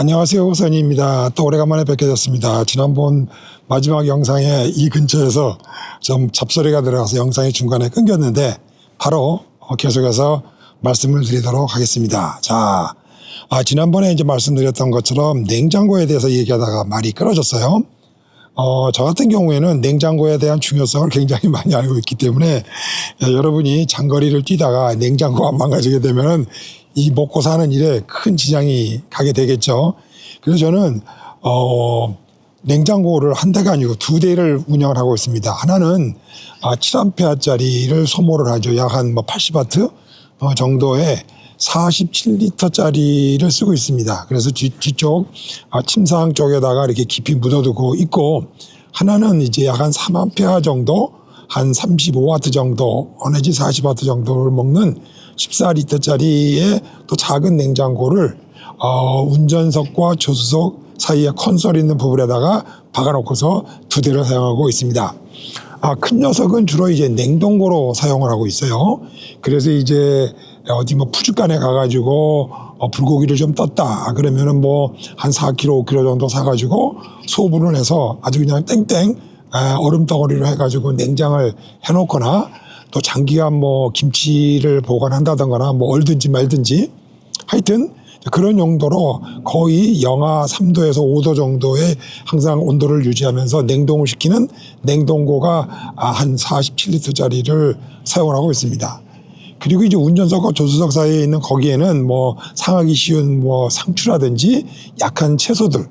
안녕하세요. 우선입니다. 또 오래간만에 뵙게 됐습니다. 지난번 마지막 영상에 이 근처에서 좀 잡소리가 들어가서 영상이 중간에 끊겼는데 바로 계속해서 말씀을 드리도록 하겠습니다. 자, 지난번에 이제 말씀드렸던 것처럼 냉장고에 대해서 얘기하다가 말이 끊어졌어요. 저 같은 경우에는 냉장고에 대한 중요성을 굉장히 많이 알고 있기 때문에 여러분이 장거리를 뛰다가 냉장고가 망가지게 되면은 이 먹고 사는 일에 큰 지장이 가게 되겠죠. 그래서 저는 냉장고를 한 대가 아니고 두 대를 운영을 하고 있습니다. 하나는 7A짜리를 소모를 하죠. 약 한 80W 정도의 47L짜리를 쓰고 있습니다. 그래서 뒤쪽 침상 쪽에다가 이렇게 깊이 묻어두고 있고, 하나는 이제 약 한 3A 정도, 한 35W 정도 내지 40W 정도를 먹는 14L짜리의 또 작은 냉장고를 운전석과 조수석 사이에 콘솔 있는 부분에다가 박아놓고서 두 대를 사용하고 있습니다. 큰 녀석은 주로 이제 냉동고로 사용을 하고 있어요. 그래서 이제 어디 푸주간에 가가지고 불고기를 좀 떴다 그러면은 한 4kg, 5kg 정도 사가지고 소분을 해서 아주 그냥 땡땡 얼음 덩어리로 해가지고 냉장을 해놓거나, 또 장기간 김치를 보관한다던가 얼든지 말든지 하여튼 그런 용도로 거의 영하 3도에서 5도 정도의 항상 온도를 유지하면서 냉동을 시키는 냉동고가 한 47L짜리를 사용하고 있습니다. 그리고 이제 운전석과 조수석 사이에 있는 거기에는 상하기 쉬운 상추라든지 약한 채소들,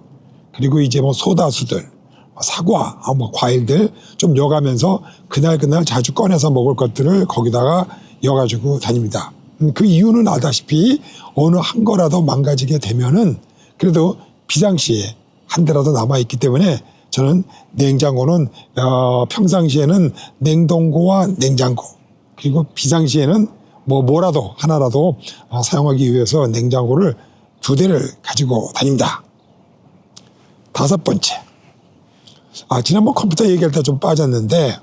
그리고 이제 소다수들, 사과, 과일들 좀 여가면서 그날 자주 꺼내서 먹을 것들을 거기다가 여가지고 다닙니다. 그 이유는 알다시피 어느 한 거라도 망가지게 되면은 그래도 비상시에 한 대라도 남아있기 때문에 저는 냉장고는 평상시에는 냉동고와 냉장고, 그리고 비상시에는 뭐라도 하나라도 사용하기 위해서 냉장고를 두 대를 가지고 다닙니다. 다섯 번째. 지난번 컴퓨터 얘기할 때 좀 빠졌는데,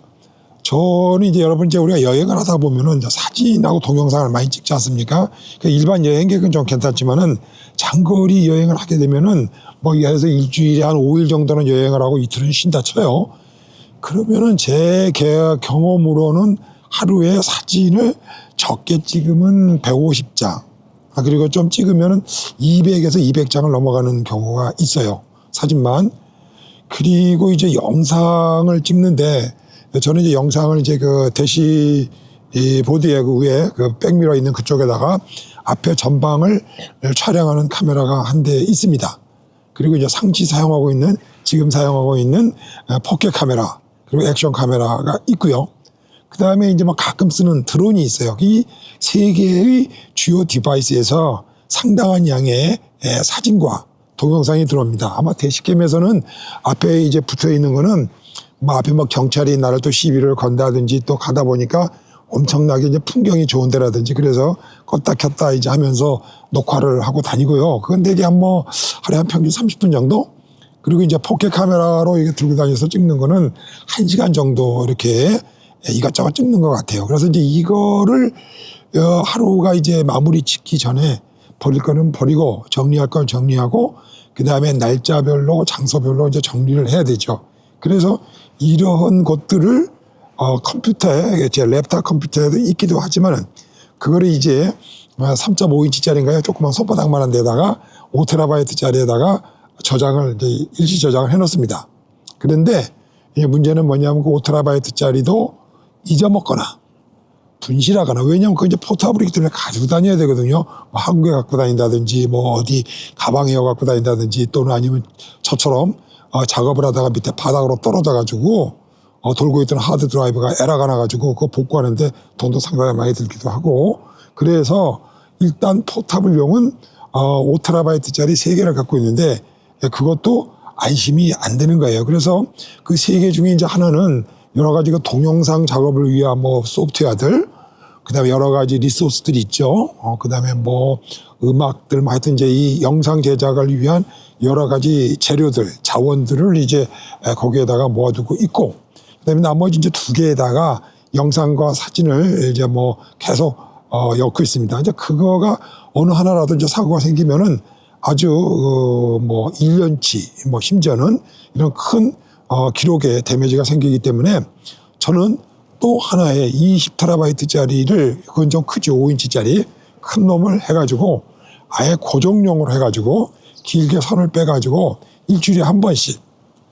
저는 이제 여러분 우리가 여행을 하다 보면은 사진하고 동영상을 많이 찍지 않습니까? 일반 여행객은 좀 괜찮지만은 장거리 여행을 하게 되면은 예를 들어서 일주일에 한 5일 정도는 여행을 하고 이틀은 쉰다 쳐요. 그러면은 제 경험으로는 하루에 사진을 적게 찍으면 150장, 그리고 좀 찍으면은 200에서 200장을 넘어가는 경우가 있어요. 사진만. 그리고 이제 영상을 찍는데, 저는 이제 영상을 이제 그 대시보드의 그 위에 그 백미러 있는 그쪽에다가 앞에 전방을 촬영하는 카메라가 한 대 있습니다. 그리고 이제 지금 사용하고 있는 포켓 카메라, 그리고 액션 카메라가 있고요. 그 다음에 이제 가끔 쓰는 드론이 있어요. 이 세 개의 주요 디바이스에서 상당한 양의 사진과 동영상이 들어옵니다. 아마 대시캠에서는 앞에 이제 붙어 있는 거는 앞에 경찰이 나를 또 시비를 건다든지 또 가다 보니까 엄청나게 이제 풍경이 좋은 데라든지 그래서 껐다 켰다 이제 하면서 녹화를 하고 다니고요. 그건 되게 하루에 한 평균 30분 정도? 그리고 이제 포켓 카메라로 이게 들고 다녀서 찍는 거는 1시간 정도 이렇게 이것저것 찍는 것 같아요. 그래서 이제 이거를 하루가 이제 마무리 짓기 전에 버릴 거는 버리고 정리할 건 정리하고 그 다음에 날짜별로 장소별로 이제 정리를 해야 되죠. 그래서 이러한 것들을 컴퓨터에, 제 랩탑 컴퓨터에도 있기도 하지만은 그거를 이제 3.5인치짜리인가요? 조그만 손바닥만한 데다가 5TB짜리에다가 저장을 이제 일시 저장을 해놓습니다. 그런데 문제는 뭐냐면 그 5TB짜리도 잊어먹거나 분실하거나, 왜냐면 그 이제 포터블이기 때문에 가지고 다녀야 되거든요. 한국에 갖고 다닌다든지 어디 가방에 갖고 다닌다든지, 또는 아니면 저처럼 작업을 하다가 밑에 바닥으로 떨어져 가지고 돌고 있던 하드 드라이브가 에러가 나가지고 그거 복구하는데 돈도 상당히 많이 들기도 하고, 그래서 일단 포터블용은 5TB짜리 3개를 갖고 있는데 그것도 안심이 안 되는 거예요. 그래서 그 3개 중에 이제 하나는 여러 가지 그 동영상 작업을 위한 소프트웨어들, 그 다음에 여러 가지 리소스들이 있죠. 그 다음에 음악들, 하여튼 이제 이 영상 제작을 위한 여러 가지 재료들, 자원들을 이제 거기에다가 모아두고 있고, 그 다음에 나머지 이제 2개에다가 영상과 사진을 이제 계속 엮고 있습니다. 이제 그거가 어느 하나라도 이제 사고가 생기면은 아주 뭐 1년치 뭐 심지어는 이런 큰 기록에 데미지가 생기기 때문에 저는 또 하나의 20TB짜리를 그건 좀 크죠. 5인치짜리 큰 놈을 해가지고 아예 고정용으로 해가지고 길게 선을 빼가지고 일주일에 한 번씩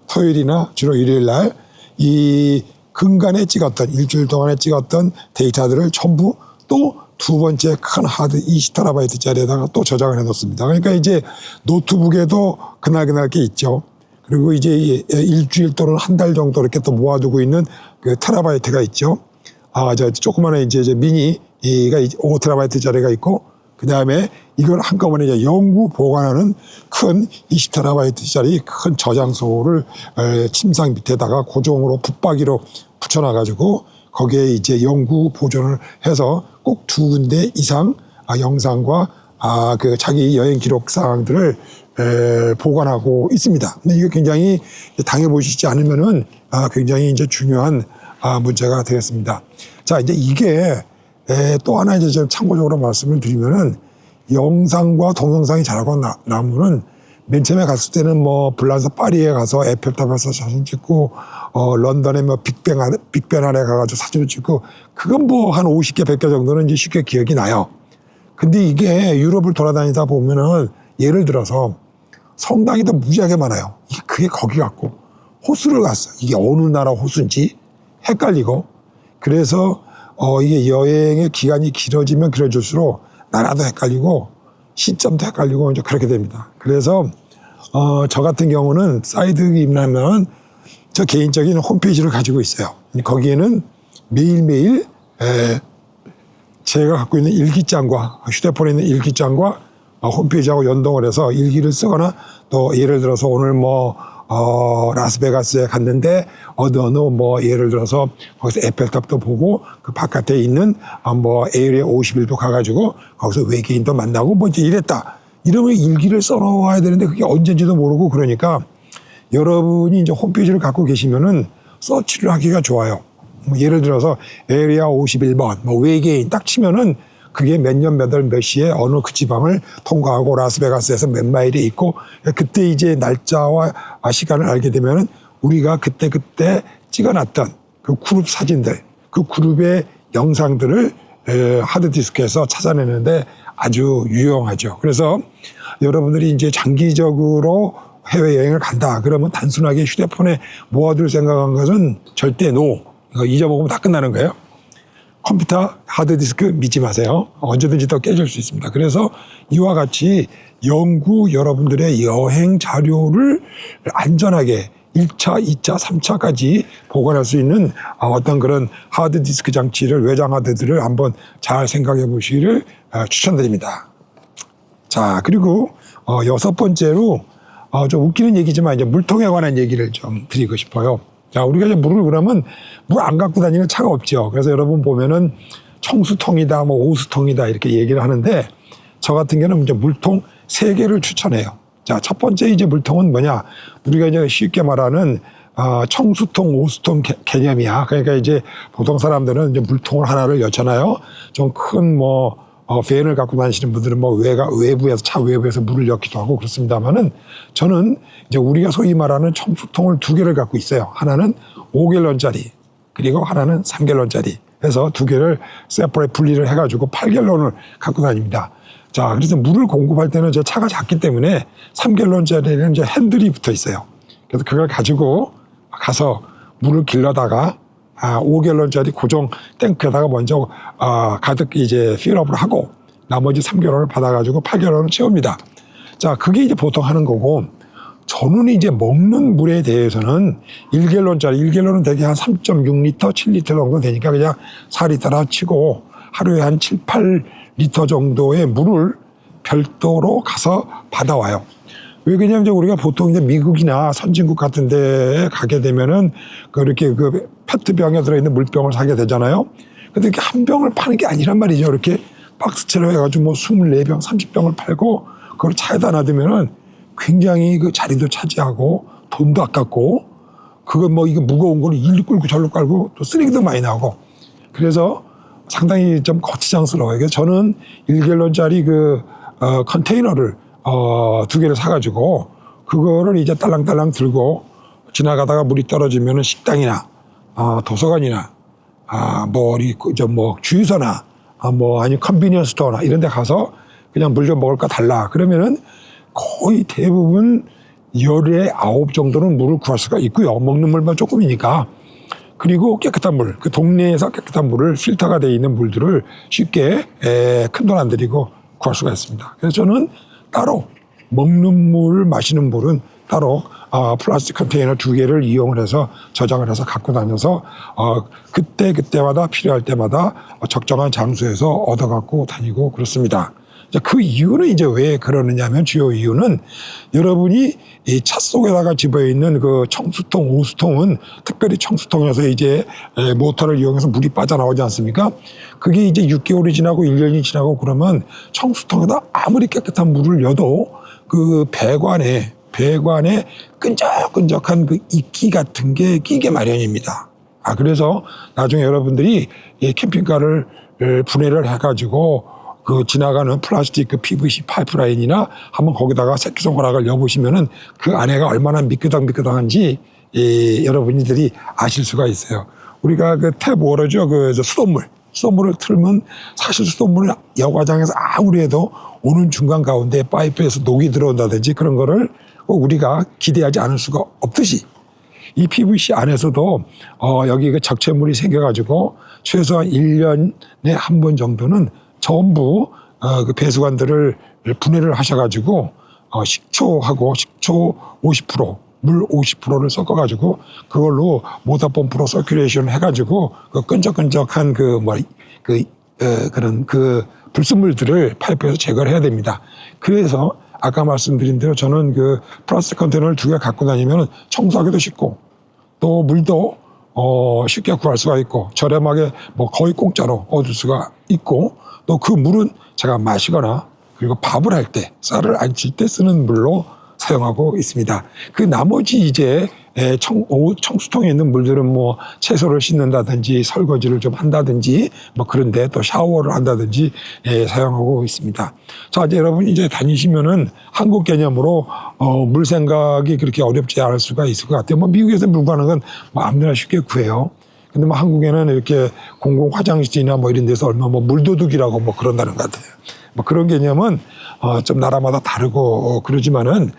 토요일이나 주로 일요일 날 이 근간에 찍었던 일주일 동안에 찍었던 데이터들을 전부 또 두 번째 큰 하드 20TB짜리에다가 또 저장을 해놓습니다. 그러니까 이제 노트북에도 그날 게 있죠. 그리고 이제 일주일 또는 한 달 정도 이렇게 또 모아두고 있는 그 테라바이트가 있죠. 저 조그마한 이제 미니가 5TB짜리가 있고, 그 다음에 이걸 한꺼번에 이제 영구 보관하는 큰 20TB짜리 큰 저장소를 침상 밑에다가 고정으로 붙박이로 붙여놔가지고 거기에 이제 영구 보존을 해서 꼭 2군데 이상 영상과 그 자기 여행 기록 사항들을 보관하고 있습니다. 근데 이게 굉장히 당해보시지 않으면은 굉장히 이제 중요한 문제가 되겠습니다. 자, 이제 이게 또 하나 이제 좀 참고적으로 말씀을 드리면은 영상과 동영상이 잘하고 나면은 맨 처음에 갔을 때는 뭐 불란서 파리에 가서 에펠탑에서 사진 찍고 런던에 뭐 빅벤 안에 가가지고 사진을 찍고 그건 뭐 한 50개 100개 정도는 이제 쉽게 기억이 나요. 근데 이게 유럽을 돌아다니다 보면은 예를 들어서 성당이 더 무지하게 많아요. 그게 거기 같고 호수를 갔어. 이게 어느 나라 호수인지 헷갈리고 그래서 이게 여행의 기간이 길어지면 길어질수록 나라도 헷갈리고 시점도 헷갈리고 이제 그렇게 됩니다. 그래서 저 같은 경우는 사이드 입라면 저 개인적인 홈페이지를 가지고 있어요. 거기에는 매일매일 제가 갖고 있는 일기장과 휴대폰에 있는 일기장과 홈페이지하고 연동을 해서 일기를 쓰거나 또 예를 들어서 오늘 뭐 라스베가스에 갔는데 어느 뭐 예를 들어서 거기서 에펠탑도 보고 그 바깥에 있는 뭐 에이리아 51도 가가지고 거기서 외계인도 만나고 뭐 이제 이랬다. 이러면 일기를 써놓아야 되는데 그게 언제인지도 모르고 그러니까 여러분이 이제 홈페이지를 갖고 계시면은 서치를 하기가 좋아요. 뭐 예를 들어서 에이리아 51번 뭐 외계인 딱 치면은 그게 몇 년 몇 월 몇 시에 어느 그 지방을 통과하고 라스베가스에서 몇 마일에 있고 그때 이제 날짜와 시간을 알게 되면은 우리가 그때 찍어놨던 그 그룹 사진들, 그 그룹의 영상들을 하드디스크에서 찾아내는데 아주 유용하죠. 그래서 여러분들이 이제 장기적으로 해외여행을 간다. 그러면 단순하게 휴대폰에 모아둘 생각한 것은 절대 노. 잊어먹으면 다 끝나는 거예요. 컴퓨터 하드디스크 믿지 마세요. 언제든지 더 깨질 수 있습니다. 그래서 이와 같이 영구 여러분들의 여행 자료를 안전하게 1차, 2차, 3차까지 보관할 수 있는 어떤 그런 하드디스크 장치를 외장 하드들을 한번 잘 생각해 보시기를 추천드립니다. 자, 그리고 6번째로 좀 웃기는 얘기지만 이제 물통에 관한 얘기를 좀 드리고 싶어요. 자, 우리가 이제 물을 그러면 물 안 갖고 다니는 차가 없죠. 그래서 여러분 보면은 청수통이다, 뭐 오수통이다 이렇게 얘기를 하는데 저 같은 경우는 이제 물통 3개를 추천해요. 자, 첫 번째 이제 물통은 뭐냐? 우리가 이제 쉽게 말하는 청수통, 오수통 개념이야. 그러니까 이제 보통 사람들은 이제 물통을 하나를 여잖아요. 좀 큰 뭐 밴을 갖고 다니시는 분들은 뭐 외부에서 차 외부에서 물을 넣기도 하고 그렇습니다만은 저는 이제 우리가 소위 말하는 청수통을 2개를 갖고 있어요. 하나는 5갤런짜리 그리고 하나는 3갤런짜리 해서 2개를 세퍼레이트 분리를 해가지고 8갤런을 갖고 다닙니다. 자, 그래서 물을 공급할 때는 제 차가 작기 때문에 3갤런짜리는 이제 핸들이 붙어 있어요. 그래서 그걸 가지고 가서 물을 길러다가 5갤런짜리 고정 탱크에다가 먼저 가득 이제 필업을 하고 나머지 3갤런을 받아가지고 8갤런을 채웁니다. 자, 그게 이제 보통 하는 거고 저는 이제 먹는 물에 대해서는 1갤런은 대개 한 3.6리터, 7리터 정도 되니까 그냥 4리터라 치고 하루에 한 7, 8리터 정도의 물을 별도로 가서 받아와요. 왜 그러냐면 우리가 보통 이제 미국이나 선진국 같은 데에 가게 되면은 그렇게 그 페트병에 들어있는 물병을 사게 되잖아요. 근데 이렇게 한 병을 파는 게 아니란 말이죠. 이렇게 박스채로 해가지고 뭐 24병, 30병을 팔고 그걸 차에다 놔두면은 굉장히 그 자리도 차지하고 돈도 아깝고 그거 뭐 이거 무거운 거를 일로 끌고 절로 깔고 또 쓰레기도 많이 나오고 그래서 상당히 좀 거치장스러워요. 그래서 저는 1갤런짜리 그 컨테이너를 두 개를 사가지고 그거를 이제 딸랑딸랑 들고 지나가다가 물이 떨어지면은 식당이나 도서관이나 주유소나 아니면 컨비니언스 스토어나 이런 데 가서 그냥 물 좀 먹을 거 달라. 그러면은 거의 대부분 열에 9 정도는 물을 구할 수가 있고요. 먹는 물만 조금이니까. 그리고 깨끗한 물, 그 동네에서 깨끗한 물을 필터가 되어 있는 물들을 쉽게 큰 돈 안 들이고 구할 수가 있습니다. 그래서 저는 따로 먹는 물, 마시는 물은 따로 플라스틱 컨테이너 2개를 이용을 해서 저장을 해서 갖고 다녀서 그때마다 필요할 때마다 적정한 장소에서 얻어 갖고 다니고 그렇습니다. 그 이유는 이제 왜 그러느냐면 주요 이유는 여러분이 이 차 속에다가 집어있는 그 청수통, 오수통은 특별히 청수통에서 이제 모터를 이용해서 물이 빠져나오지 않습니까? 그게 이제 6개월이 지나고 1년이 지나고 그러면 청수통에다 아무리 깨끗한 물을 넣어도 그 배관에 끈적끈적한 그 이끼 같은 게 끼게 마련입니다. 그래서 나중에 여러분들이 이 캠핑카를 분해를 해가지고 그 지나가는 플라스틱 그 PVC 파이프라인이나 한번 거기다가 새끼손가락을 넣어보시면은 그 안에가 얼마나 미끄덩미끄덩한지 여러분들이 아실 수가 있어요. 우리가 그 탭 워러죠. 그 수돗물을 틀면 사실 수돗물을 여과장에서 아무리 해도 오는 중간 가운데 파이프에서 녹이 들어온다든지 그런 거를 우리가 기대하지 않을 수가 없듯이 이 PVC 안에서도 여기 그 적체물이 생겨가지고 최소한 1년에 한 번 정도는 전부 그 배수관들을 분해를 하셔가지고 식초하고 식초 50%, 물 50%를 섞어가지고 그걸로 모터 펌프로 서큘레이션 해가지고 그 끈적끈적한 그런 불순물들을 파이프에서 제거를 해야 됩니다. 그래서 아까 말씀드린 대로 저는 그 플라스틱 컨테이너를 2개 갖고 다니면 청소하기도 쉽고 또 물도 쉽게 구할 수가 있고 저렴하게 거의 공짜로 얻을 수가 있고 또 그 물은 제가 마시거나 그리고 밥을 할 때, 쌀을 안칠 때 쓰는 물로 사용하고 있습니다. 그 나머지 이제 청수통에 있는 물들은 채소를 씻는다든지 설거지를 좀 한다든지 그런데 또 샤워를 한다든지 사용하고 있습니다. 자, 이제 여러분 이제 다니시면은 한국 개념으로 물 생각이 그렇게 어렵지 않을 수가 있을 것 같아요. 미국에서 물 구하는 건 아무나 쉽게 구해요. 근데 한국에는 이렇게 공공 화장실이나 이런 데서 얼마 물도둑이라고 그런다는 것 같아요. 그런 개념은 좀 나라마다 다르고 그러지만은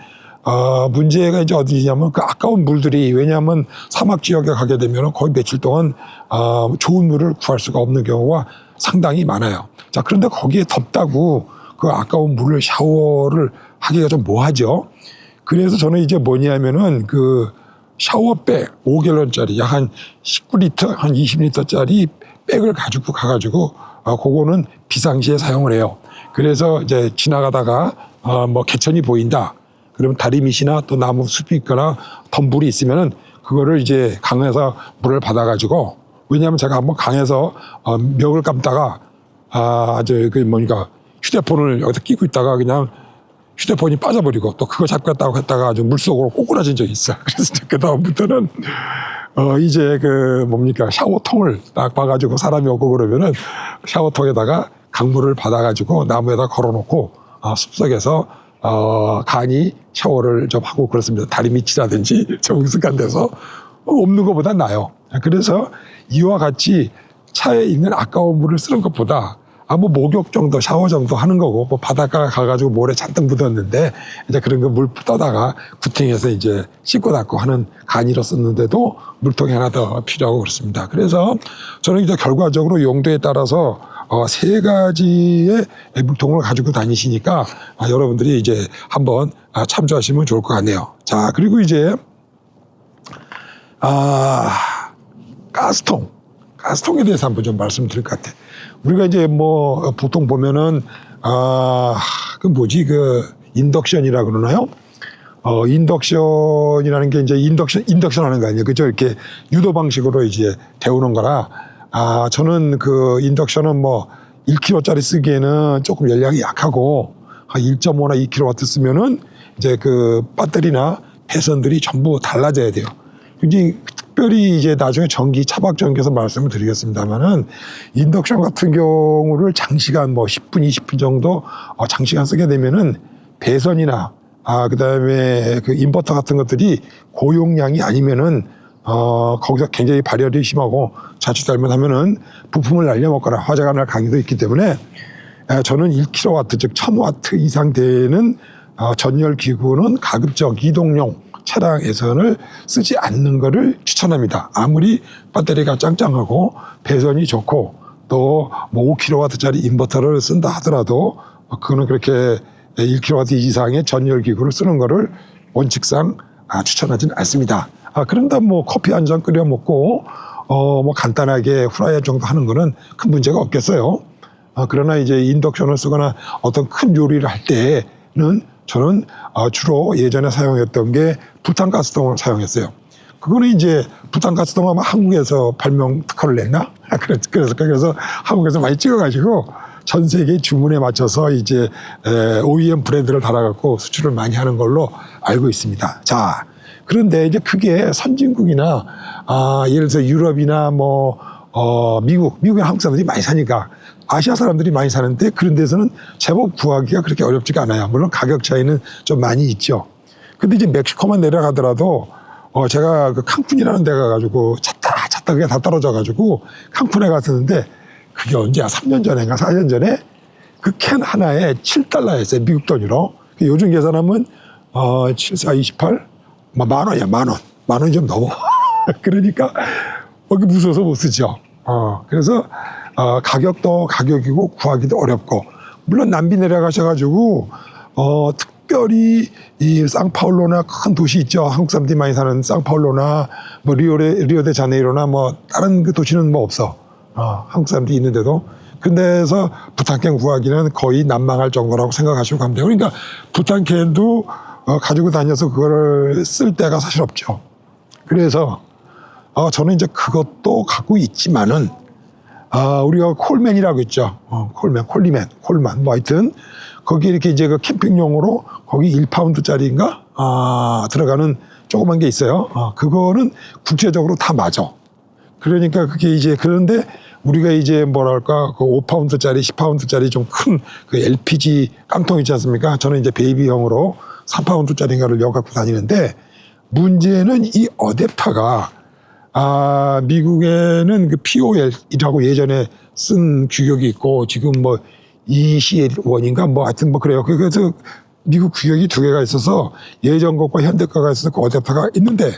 문제가 이제 어디냐면 그 아까운 물들이 왜냐하면 사막 지역에 가게 되면 거의 며칠 동안 좋은 물을 구할 수가 없는 경우가 상당히 많아요. 자, 그런데 거기에 덥다고 그 아까운 물을 샤워를 하기가 좀 뭐하죠. 그래서 저는 이제 뭐냐면은 그 샤워백 5갤런짜리 약 한 19리터, 한 20리터짜리 백을 가지고 가가지고 그거는 비상시에 사용을 해요. 그래서 이제 지나가다가 개천이 보인다. 그러면 다리 밑이나 또 나무 숲이 있거나 덤불이 있으면은 그거를 이제 강에서 물을 받아가지고 왜냐하면 제가 한번 강에서 멱을 감다가 휴대폰을 여기다 끼고 있다가 그냥 휴대폰이 빠져버리고 또 그거 잡겠다고 했다가 아주 물속으로 꼬꾸라진 적이 있어요. 그래서 그다음부터는 이제 샤워통을 딱 봐가지고 사람이 오고 그러면은 샤워통에다가 강물을 받아가지고 나무에다 걸어놓고 숲속에서 간이 샤워를 좀 하고 그렇습니다. 다리 밑이라든지 좀 익숙한 데서 없는 것보다 나아요. 그래서 이와 같이 차에 있는 아까운 물을 쓰는 것보다 목욕 정도, 샤워 정도 하는 거고, 바닷가 가가지고 모래 잔뜩 묻었는데, 이제 그런 거 물 떠다가 구탱해서 이제 씻고 닦고 하는 간이로 썼는데도 물통이 하나 더 필요하고 그렇습니다. 그래서 저는 이제 결과적으로 용도에 따라서 3가지의 물통을 가지고 다니시니까 여러분들이 이제 한번 참조하시면 좋을 것 같네요. 자, 그리고 이제, 가스통에 대해서 한번 좀 말씀드릴 것 같아요. 우리가 이제 보통 보면은 인덕션이라 그러나요? 인덕션이라는 게 이제 인덕션 하는 거 아니에요. 그죠? 이렇게 유도 방식으로 이제 데우는 거라 저는 그 인덕션은 1kW짜리 쓰기에는 조금 연량이 약하고 한 1.5나 2kW 쓰면은 이제 그 배터리나 배선들이 전부 달라져야 돼요. 굉장히 특별히 이제 나중에 차박 전기에서 말씀을 드리겠습니다만은 인덕션 같은 경우를 장시간 10분, 20분 정도 장시간 쓰게 되면은 배선이나 그다음에 그 인버터 같은 것들이 고용량이 아니면은 거기서 굉장히 발열이 심하고 자칫 잘못하면은 부품을 날려먹거나 화재가 날 가기도 있기 때문에 저는 1kW 즉 1000W 이상 되는 전열 기구는 가급적 이동용 차량에서는 쓰지 않는 것을 추천합니다. 아무리 배터리가 짱짱하고 배선이 좋고 또 뭐 5kW짜리 인버터를 쓴다 하더라도 그거는 그렇게 1kW 이상의 전열 기구를 쓰는 것을 원칙상 추천하지는 않습니다. 그런다 뭐 커피 한 잔 끓여 먹고 뭐 간단하게 후라이 정도 하는 거는 큰 문제가 없겠어요. 그러나 이제 인덕션을 쓰거나 어떤 큰 요리를 할 때는 저는 주로 예전에 사용했던 게 부탄가스통을 사용했어요. 그거는 이제 부탄가스통 아마 한국에서 발명 특허를 냈나? 그래서 한국에서 많이 찍어가지고 전 세계 주문에 맞춰서 이제 OEM 브랜드를 달아갖고 수출을 많이 하는 걸로 알고 있습니다. 자, 그런데 이제 그게 선진국이나 예를 들어서 유럽이나 뭐 미국에 한국 사람들이 많이 사니까 아시아 사람들이 많이 사는데 그런 데서는 제법 구하기가 그렇게 어렵지가 않아요. 물론 가격 차이는 좀 많이 있죠. 근데 이제 멕시코만 내려가더라도 제가 그 칸쿤이라는 데 가가지고 찾다 그게 다 떨어져가지고 칸쿤에 갔었는데 그게 언제야? 3년 전인가 4년 전에 그 캔 하나에 $7였어요. 미국 돈으로. 요즘 계산하면 7, 4, 28 만 원이야. 만 원이 좀 넘어. 그러니까 거기 무서워서 못 쓰죠. 그래서 가격도 가격이고 구하기도 어렵고 물론 남비 내려가셔가지고 특별히 이 상파울로나 큰 도시 있죠. 한국 사람들이 많이 사는 상파울로나 뭐 리오데자네이로나 뭐 다른 그 도시는 뭐 없어. 한국 사람들이 있는데도 근데서 부탄캔 구하기는 거의 난망할 정도라고 생각하시고 가면 돼요. 그러니까 부탄캔도 가지고 다녀서 그거를 쓸 데가 사실 없죠. 그래서 저는 이제 그것도 갖고 있지만은 우리가 콜맨이라고 있죠. 콜만 뭐 하여튼 거기 이렇게 이제 그 캠핑용으로 거기 1파운드짜리인가 들어가는 조그만 게 있어요. 그거는 국제적으로 다 맞아. 그러니까 그게 이제 그런데 우리가 이제 뭐랄까 그 5파운드짜리 10파운드짜리 좀 큰 그 LPG 깡통 있지 않습니까? 저는 이제 베이비형으로 3파운드짜리인가를 여 갖고 다니는데 문제는 이 어댑터가 미국에는 그 POL이라고 예전에 쓴 규격이 있고 지금 뭐 ECL1인가 뭐 하여튼 뭐 그래요. 그래서 미국 규격이 두 개가 있어서 예전 것과 현대 거가 있어서 그 어댑터가 있는데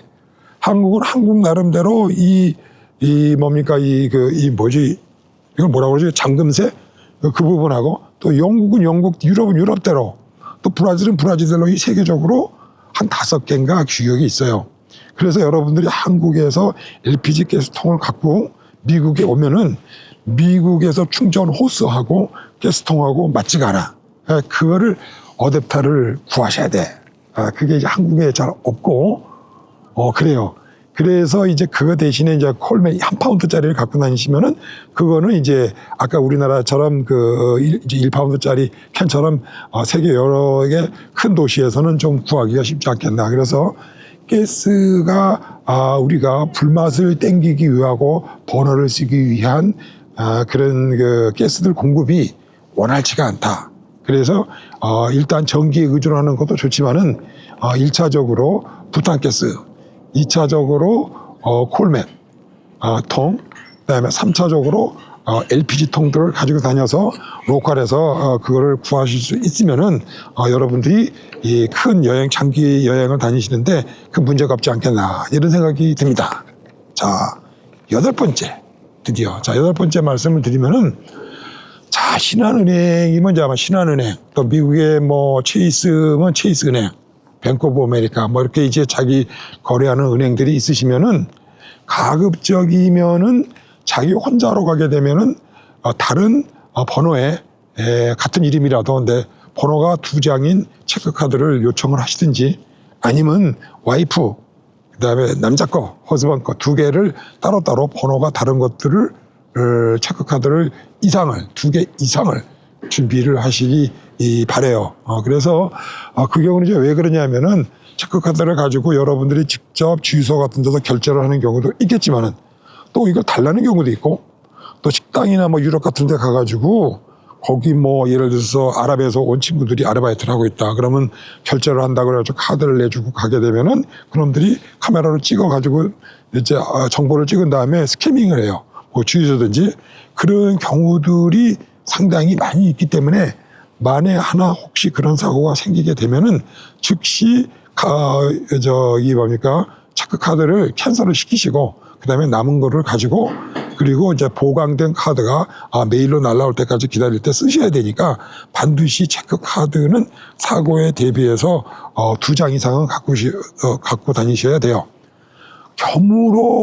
한국은 한국 나름대로 이 뭡니까 뭐지 이걸 뭐라고 그러지 잠금새 그 부분하고 또 영국은 영국 유럽은 유럽대로 또 브라질은 브라질대로 이 세계적으로 한 5개인가 규격이 있어요. 그래서 여러분들이 한국에서 LPG 가스통을 갖고 미국에 오면은 미국에서 충전 호스하고 가스통하고 맞지가 않아. 그거를 어댑터를 구하셔야 돼. 그게 이제 한국에 잘 없고 그래요. 그래서 이제 그거 대신에 이제 콜맨 1파운드짜리를 갖고 다니시면은 그거는 이제 아까 우리나라처럼 그 이제 1파운드짜리 캔처럼 세계 여러 개 큰 도시에서는 좀 구하기가 쉽지 않겠나. 그래서 가스가 우리가 불맛을 땡기기 위하고 버너를 쓰기 위한 그런 그 가스들 공급이 원활치가 않다. 그래서 일단 전기에 의존하는 것도 좋지만은 1차적으로 부탄가스, 2차적으로 콜맨 통, 그다음에 3차적으로 LPG 통들을 가지고 다녀서 로컬에서 그거를 구하실 수 있으면은 여러분들이 이 큰 여행, 장기 여행을 다니시는데 큰 문제가 없지 않겠나 이런 생각이 듭니다. 자, 8번째 드디어 여덟 번째 말씀을 드리면은 자, 신한은행이면 이제 아마 신한은행 또 미국의 뭐 체이스면 체이스은행, 뱅크 오브 아메리카 뭐 이렇게 이제 자기 거래하는 은행들이 있으시면은 가급적이면은 자기 혼자로 가게 되면은 다른 번호에 같은 이름이라도 근데 번호가 2장인 체크카드를 요청을 하시든지 아니면 와이프 그다음에 남자 거, 허스번 거 2개를 따로따로 번호가 다른 것들을 체크카드를 2개 이상을 준비를 하시기 바래요. 그래서 그 경우는 이제 왜 그러냐면은 체크카드를 가지고 여러분들이 직접 주유소 같은 데서 결제를 하는 경우도 있겠지만은 또 이걸 달라는 경우도 있고 또 식당이나 뭐 유럽 같은 데 가가지고 거기 뭐 예를 들어서 아랍에서 온 친구들이 아르바이트를 하고 있다. 그러면 결제를 한다고 그래가지고 카드를 내주고 가게 되면은 그놈들이 카메라로 찍어가지고 이제 정보를 찍은 다음에 스캐밍을 해요. 뭐 주유소든지 그런 경우들이 상당히 많이 있기 때문에 만에 하나 혹시 그런 사고가 생기게 되면은 즉시 체크카드를 캔슬을 시키시고 그다음에 남은 거를 가지고 그리고 이제 보강된 카드가 메일로 날라올 때까지 기다릴 때 쓰셔야 되니까 반드시 체크카드는 사고에 대비해서 2장 이상은 갖고 다니셔야 돼요.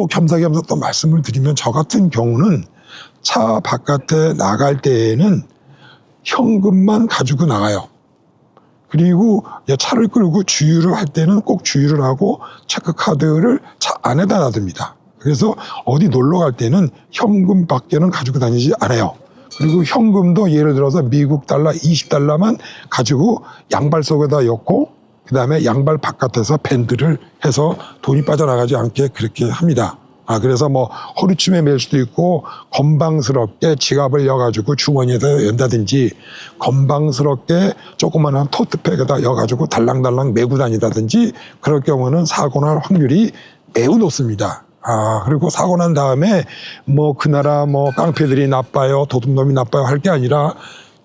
겸사겸사 또 말씀을 드리면 저 같은 경우는 차 바깥에 나갈 때에는 현금만 가지고 나가요. 그리고 차를 끌고 주유를 할 때는 꼭 주유를 하고 체크카드를 차 안에다 놔둡니다. 그래서 어디 놀러 갈 때는 현금밖에는 가지고 다니지 않아요. 그리고 현금도 예를 들어서 미국 달러 20달러만 가지고 양발 속에다 넣고 그 다음에 양발 바깥에서 밴드를 해서 돈이 빠져나가지 않게 그렇게 합니다. 그래서 뭐 허리춤에 맬 수도 있고 건방스럽게 지갑을 여가지고 주머니에다 연다든지 건방스럽게 조그만한 토트백에다 여가지고 달랑달랑 메고 다니다든지 그럴 경우는 사고 날 확률이 매우 높습니다. 그리고 사고 난 다음에 뭐 그 나라 뭐 깡패들이 나빠요, 도둑놈이 나빠요 할 게 아니라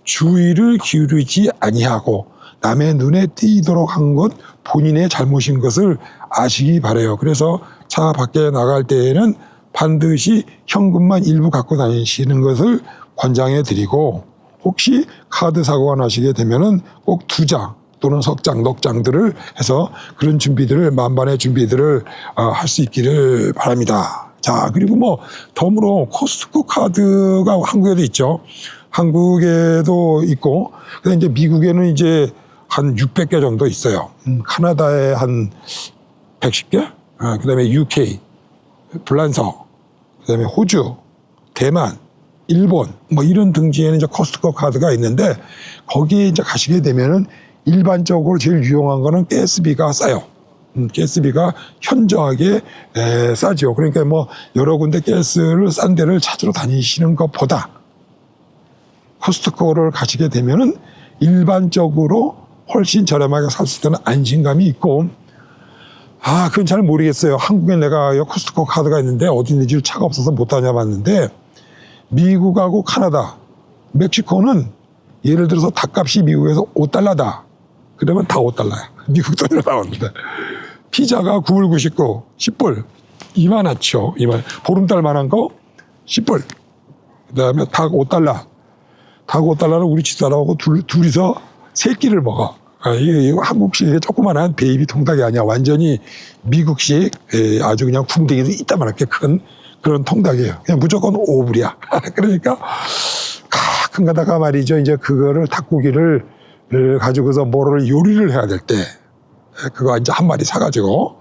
주의를 기울이지 아니하고 남의 눈에 띄도록 한 것 본인의 잘못인 것을 아시기 바라요. 그래서 차 밖에 나갈 때에는 반드시 현금만 일부 갖고 다니시는 것을 권장해 드리고 혹시 카드 사고가 나시게 되면은 꼭 2장 또는 석 장, 넉 장들을 해서 그런 준비들을 만반의 준비들을 할 수 있기를 바랍니다. 자, 그리고 뭐 덤으로 코스트코 카드가 한국에도 있죠. 한국에도 있고, 근데 이제 미국에는 이제 한 600개 정도 있어요. 카나다에 한 110개? 그 다음에 UK, 불란서, 그 다음에 호주, 대만, 일본, 뭐 이런 등지에는 이제 코스트코 카드가 있는데 거기에 이제 가시게 되면은 일반적으로 제일 유용한 거는 가스비가 싸요. 가스비가 현저하게 싸죠. 그러니까 뭐 여러 군데 가스를 싼 데를 찾으러 다니시는 것보다 코스트코를 가시게 되면은 일반적으로 훨씬 저렴하게 살 수 있다는 안심감이 있고 그건 잘 모르겠어요. 한국에 내가 코스트코 카드가 있는데 어디 있는지 차가 없어서 못 다녀봤는데 미국하고 카나다, 멕시코는 예를 들어서 닭값이 미국에서 $5다. 그러면 다 $5. 미국 돈으로 나오는데 피자가 9불 99, 10불. 이만하죠. 보름달 만한 거 10불. 그 다음에 닭 $5. 닭 $5는 우리 집사람하고 둘이서 3끼를 먹어. 이거 한국식 조그만한 베이비 통닭이 아니야. 완전히 미국식 아주 그냥 궁뎅이도 이따만하게 큰 그런 통닭이에요. 그냥 무조건 5불이야. 그러니까 가끔 가다가 말이죠. 이제 그거를 닭고기를 가지고서 뭐를 요리를 해야 될 때 그거 이제 한 마리 사가지고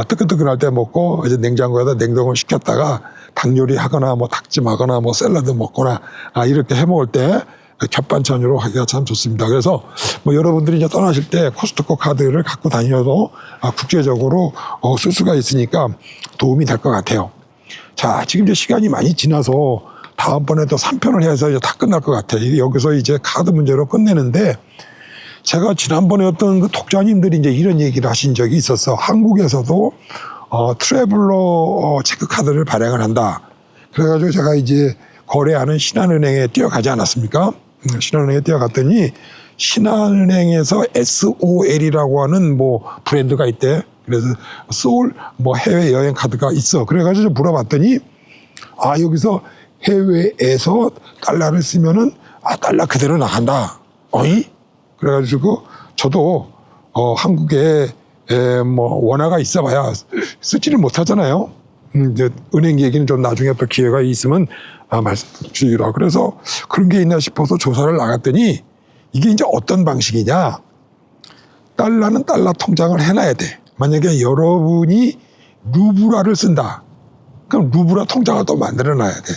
뜨끈뜨끈할 때 먹고 이제 냉장고에다 냉동을 시켰다가 닭 요리하거나 뭐 닭찜하거나 뭐 샐러드 먹거나 이렇게 해 먹을 때 겹반찬으로 하기가 참 좋습니다. 그래서 뭐 여러분들이 이제 떠나실 때 코스트코 카드를 갖고 다녀도 국제적으로 쓸 수가 있으니까 도움이 될 것 같아요. 자, 지금 이제 시간이 많이 지나서 다음번에 또 3편을 해서 이제 다 끝날 것 같아요. 여기서 이제 카드 문제로 끝내는데 제가 지난번에 어떤 그 독자님들이 이제 이런 얘기를 하신 적이 있었어. 한국에서도 트래블러 체크카드를 발행을 한다. 그래가지고 제가 이제 거래하는 신한은행에 뛰어가지 않았습니까? 신한은행에 뛰어갔더니 신한은행에서 SOL이라고 하는 뭐 브랜드가 있대. 그래서 소울 뭐 해외 여행 카드가 있어. 그래가지고 물어봤더니 여기서 해외에서 달러를 쓰면은 달러 그대로 나간다. 어이? 그래가지고 저도 한국에 뭐 원화가 있어봐야 쓰지를 못하잖아요. 이제 은행 얘기는 좀 나중에 또 기회가 있으면 말씀드리라. 그래서 그런 게 있나 싶어서 조사를 나갔더니 이게 이제 어떤 방식이냐? 달러는 달러 통장을 해놔야 돼. 만약에 여러분이 루브라를 쓴다. 그럼 루브라 통장을 또 만들어놔야 돼.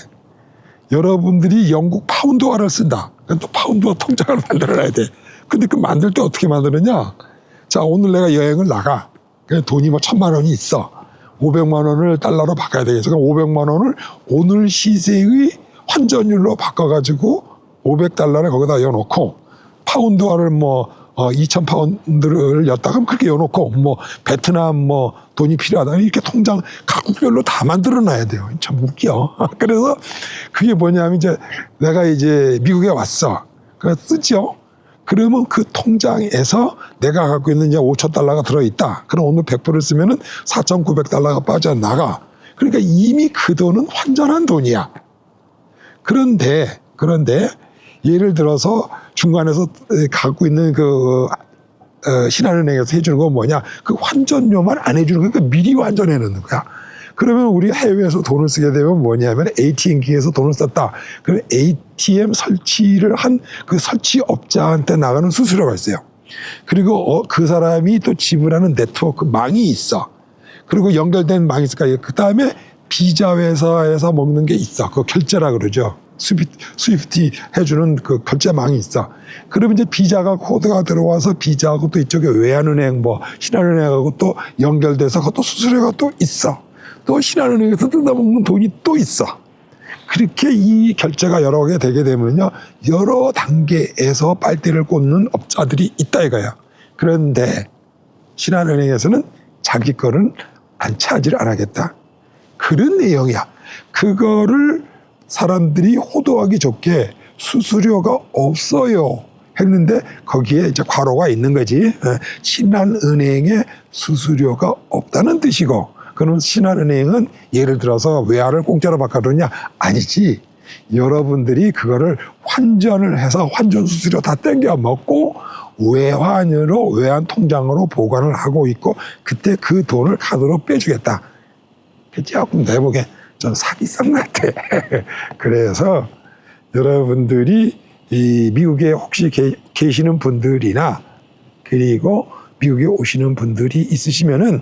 여러분들이 영국 파운드화를 쓴다. 그럼 또 파운드화 통장을 만들어놔야 돼. 근데 그 만들 때 어떻게 만드느냐? 자, 오늘 내가 여행을 나가. 돈이 뭐 1,000만 원이 있어. 500만 원을 달러로 바꿔야 되겠어. 그럼 500만 원을 오늘 시세의 환전율로 바꿔가지고 500달러를 거기다 넣어놓고 파운드화를 뭐 2,000파운드를 였다 하면 그렇게 넣어놓고 뭐 베트남 뭐 돈이 필요하다 이렇게 통장 각국별로 다 만들어놔야 돼요. 참 웃겨. 그래서 그게 뭐냐면 이제 내가 이제 미국에 왔어. 그래서 쓰죠. 그러면 그 통장에서 내가 갖고 있는 이제 5,000달러가 들어있다. 그럼 오늘 100%를 쓰면은 4,900달러가 빠져나가. 그러니까 이미 그 돈은 환전한 돈이야. 그런데 예를 들어서 중간에서 갖고 있는 그 신한은행에서 해주는 건 뭐냐? 그 환전료만 안 해주는 거니까 미리 환전해 놓는 거야. 그러면 우리 해외에서 돈을 쓰게 되면 뭐냐면 ATM기에서 돈을 썼다. 그럼 ATM 설치를 한 그 설치업자한테 나가는 수수료가 있어요. 그리고 그 사람이 또 지불하는 네트워크 망이 있어. 그리고 연결된 망이 있을까? 그 다음에 비자 회사에서 먹는 게 있어. 그거 결제라 그러죠. 스위프티 해주는 그 결제망이 있어. 그러면 이제 비자가 코드가 들어와서 비자하고 또 이쪽에 외환은행 뭐 신한은행하고 또 연결돼서 그것도 수수료가 또 있어. 또 신한은행에서 뜯어먹는 돈이 또 있어. 그렇게 이 결제가 여러 개 되게 되면요, 여러 단계에서 빨대를 꽂는 업자들이 있다 이거야. 그런데 신한은행에서는 자기 거는 차지를 안 하겠다. 그런 내용이야. 그거를 사람들이 호도하기 좋게 수수료가 없어요 했는데 거기에 이제 괄호가 있는 거지. 신한은행에 수수료가 없다는 뜻이고, 그러면 신한은행은 예를 들어서 외화를 공짜로 바꿔줬냐? 아니지. 여러분들이 그거를 환전을 해서 환전 수수료 다 땡겨 먹고 외환으로 외환 통장으로 보관을 하고 있고 그때 그 돈을 카드로 빼주겠다. 조금 내보기엔 좀 사기성 같아. 그래서 여러분들이 이 미국에 혹시 계시는 분들이나 그리고 미국에 오시는 분들이 있으시면은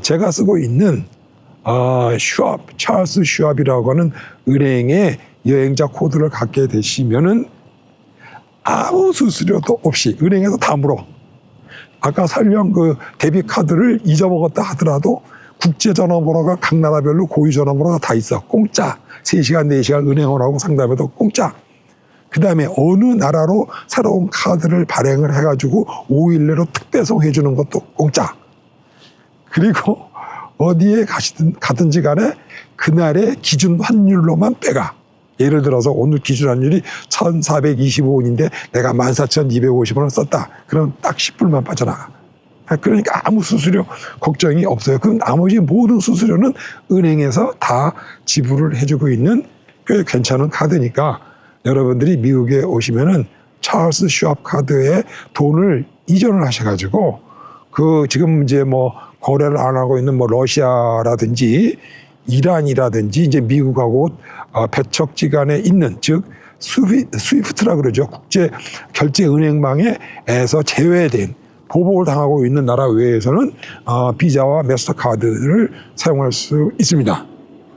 제가 쓰고 있는 찰스 슈왑이라고 하는 은행의 여행자 코드를 갖게 되시면은 아무 수수료도 없이 은행에서 다 물어. 아까 설령 그 데뷔 카드를 잊어먹었다 하더라도 국제 전화번호가 각 나라별로 고유 전화번호가 다 있어. 공짜. 3시간, 4시간 은행을 하고 상담해도 공짜. 그 다음에 어느 나라로 새로운 카드를 발행을 해가지고 5일 내로 특배송 해주는 것도 공짜. 그리고 어디에 가든지 간에 그날의 기준 환율로만 빼가. 예를 들어서 오늘 기준 환율이 1,425원인데 내가 14,250원을 썼다. 그럼 딱 10불만 빠져나가. 그러니까 아무 수수료 걱정이 없어요. 그럼 나머지 모든 수수료는 은행에서 다 지불을 해주고 있는 꽤 괜찮은 카드니까 여러분들이 미국에 오시면은 찰스 슈왑 카드에 돈을 이전을 하셔가지고 그 지금 이제 뭐 거래를 안 하고 있는 뭐 러시아라든지 이란이라든지 이제 미국하고 배척지간에 있는 즉 스위프트라 그러죠. 국제 결제 은행망에서 제외된 보복을 당하고 있는 나라 외에서는 비자와 마스터카드를 사용할 수 있습니다.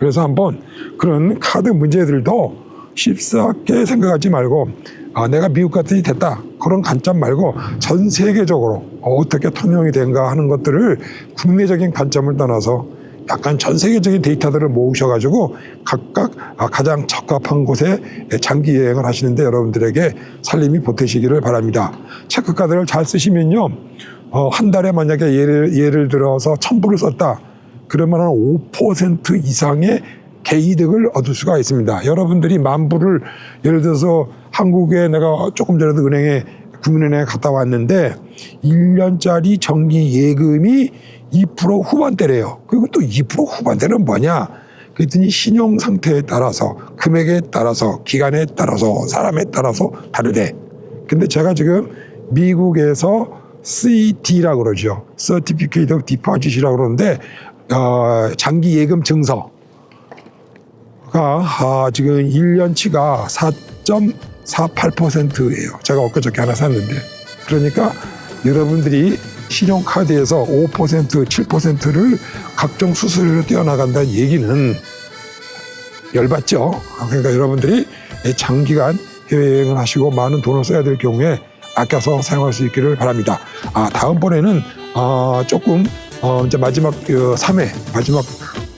그래서 한번 그런 카드 문제들도 쉽게 생각하지 말고 내가 미국 같은 이 됐다 그런 관점 말고 전 세계적으로 어떻게 통용이 된가 하는 것들을 국내적인 관점을 떠나서 약간 전 세계적인 데이터들을 모으셔가지고 각각 가장 적합한 곳에 장기 여행을 하시는데 여러분들에게 살림이 보태시기를 바랍니다. 체크카드를 잘 쓰시면요, 한 달에 만약에 예를 들어서 1,000불을 썼다 그러면 한 5% 이상의 개이득을 얻을 수가 있습니다. 여러분들이 10,000불을 예를 들어서 한국에 내가 조금 전에도 국민은행에 갔다 왔는데 1년짜리 정기 예금이 2% 후반대래요. 그리고 또 2% 후반대는 뭐냐? 그랬더니 신용 상태에 따라서, 금액에 따라서, 기간에 따라서, 사람에 따라서 다르대. 근데 제가 지금 미국에서 CD라고 그러죠. Certificate of Deposit이라고 그러는데 장기 예금 증서가 지금 1년치가 4.48%예요. 제가 엊그저께 하나 샀는데. 그러니까 여러분들이 신용카드에서 5%, 7%를 각종 수수료로 떼어나간다는 얘기는 열받죠. 그러니까 여러분들이 장기간 해외여행을 하시고 많은 돈을 써야 될 경우에 아껴서 사용할 수 있기를 바랍니다. 다음번에는 조금 이제 마지막 3회, 마지막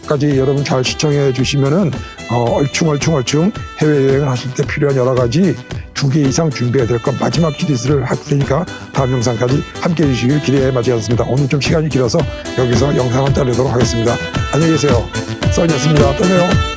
끝까지 여러분 잘 시청해 주시면은 얼충 해외여행을 하실 때 필요한 여러 가지 2개 이상 준비해야 될 것 마지막 시리즈를 할 테니까 다음 영상까지 함께 해주시길 기대해 마치겠습니다. 오늘 좀 시간이 길어서 여기서 영상을 자르도록 하겠습니다. 안녕히 계세요. 써니였습니다. 또 봬요.